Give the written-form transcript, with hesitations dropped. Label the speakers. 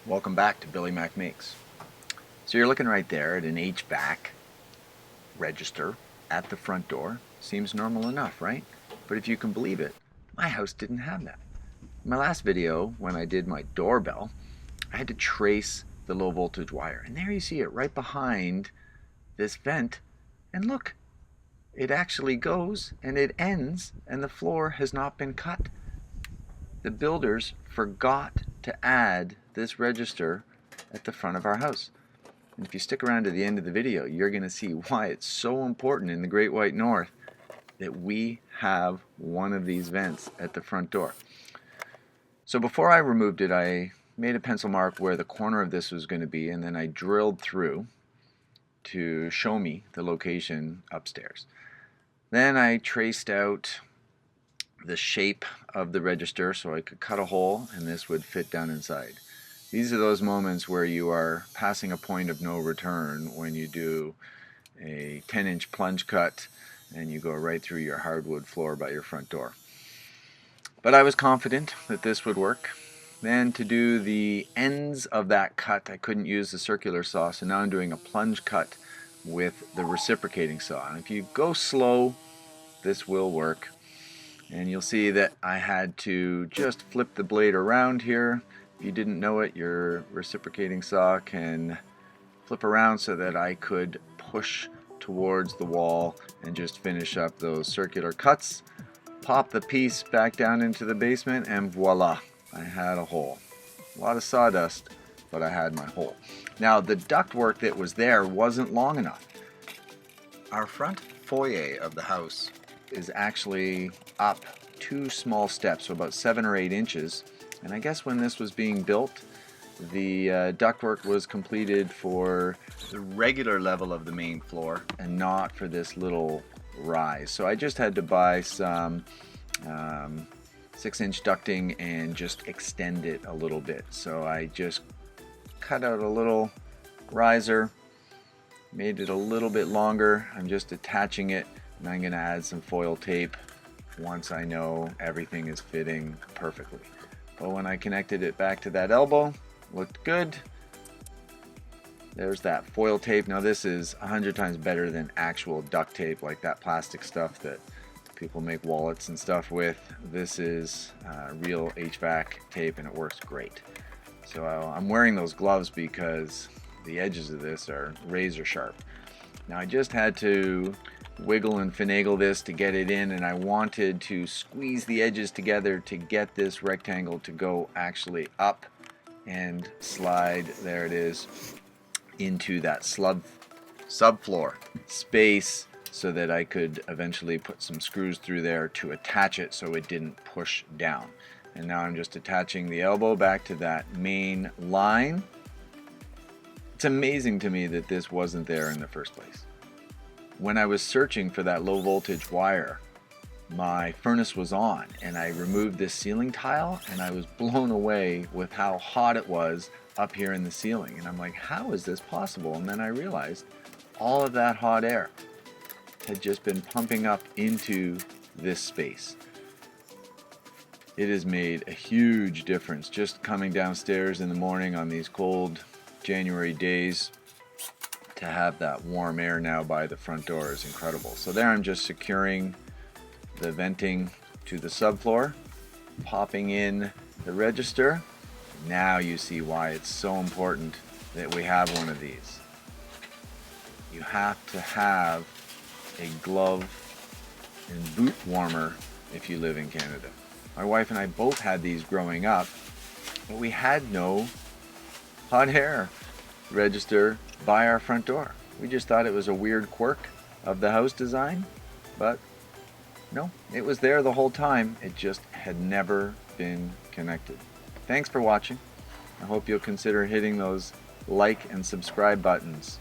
Speaker 1: Welcome back to Billy Mac Makes. So you're looking right there at an HVAC register at the front door. Seems normal enough, right? But if you can believe it, my house didn't have that. In my last video, when I did my doorbell, I had to trace the low voltage wire. And there you see it right behind this vent. And look, it actually goes and it ends and the floor has not been cut. The builders forgot to add this register at the front of our house. And if you stick around to the end of the video, you're going to see why it's so important in the Great White North that we have one of these vents at the front door. So before I removed it, I made a pencil mark where the corner of this was going to be, and then I drilled through to show me the location upstairs. Then I traced out the shape of the register so I could cut a hole and this would fit down inside. These are those moments where you are passing a point of no return when you do a 10-inch plunge cut and you go right through your hardwood floor by your front door. But I was confident that this would work. Then to do the ends of that cut, I couldn't use the circular saw, so now I'm doing a plunge cut with the reciprocating saw. And if you go slow, this will work. And you'll see that I had to just flip the blade around here. If you didn't know it, your reciprocating saw can flip around so that I could push towards the wall and just finish up those circular cuts. Pop the piece back down into the basement and voila, I had a hole. A lot of sawdust, but I had my hole. Now the ductwork that was there wasn't long enough. Our front foyer of the house is actually up 2 small steps, so about 7 or 8 inches. And I guess when this was being built, the ductwork was completed for the regular level of the main floor and not for this little rise. So I just had to buy some 6-inch ducting and just extend it a little bit. So I just cut out a little riser, made it a little bit longer. I'm just attaching it. And I'm going to add some foil tape once I know everything is fitting perfectly. But when I connected it back to that elbow, looked good. There's that foil tape. Now this is 100 times better than actual duct tape, like that plastic stuff that people make wallets and stuff with. This is real HVAC tape and it works great. So I'm wearing those gloves because the edges of this are razor sharp. Now I just had to wiggle and finagle this to get it in, and I wanted to squeeze the edges together to get this rectangle to go actually up and slide, there it is, into that subfloor space so that I could eventually put some screws through there to attach it so it didn't push down. And now I'm just attaching the elbow back to that main line. It's amazing to me that this wasn't there in the first place. When I was searching for that low voltage wire, my furnace was on and I removed this ceiling tile and I was blown away with how hot it was up here in the ceiling. And I'm like, how is this possible? And then I realized all of that hot air had just been pumping up into this space. It has made a huge difference just coming downstairs in the morning on these cold January days. To have that warm air now by the front door is incredible. So there I'm just securing the venting to the subfloor, popping in the register. Now you see why it's so important that we have one of these. You have to have a glove and boot warmer if you live in Canada. My wife and I both had these growing up, but we had no hot air register by our front door. We just thought it was a weird quirk of the house design, but no, it was there the whole time. It just had never been connected. Thanks for watching. I hope you'll consider hitting those like and subscribe buttons.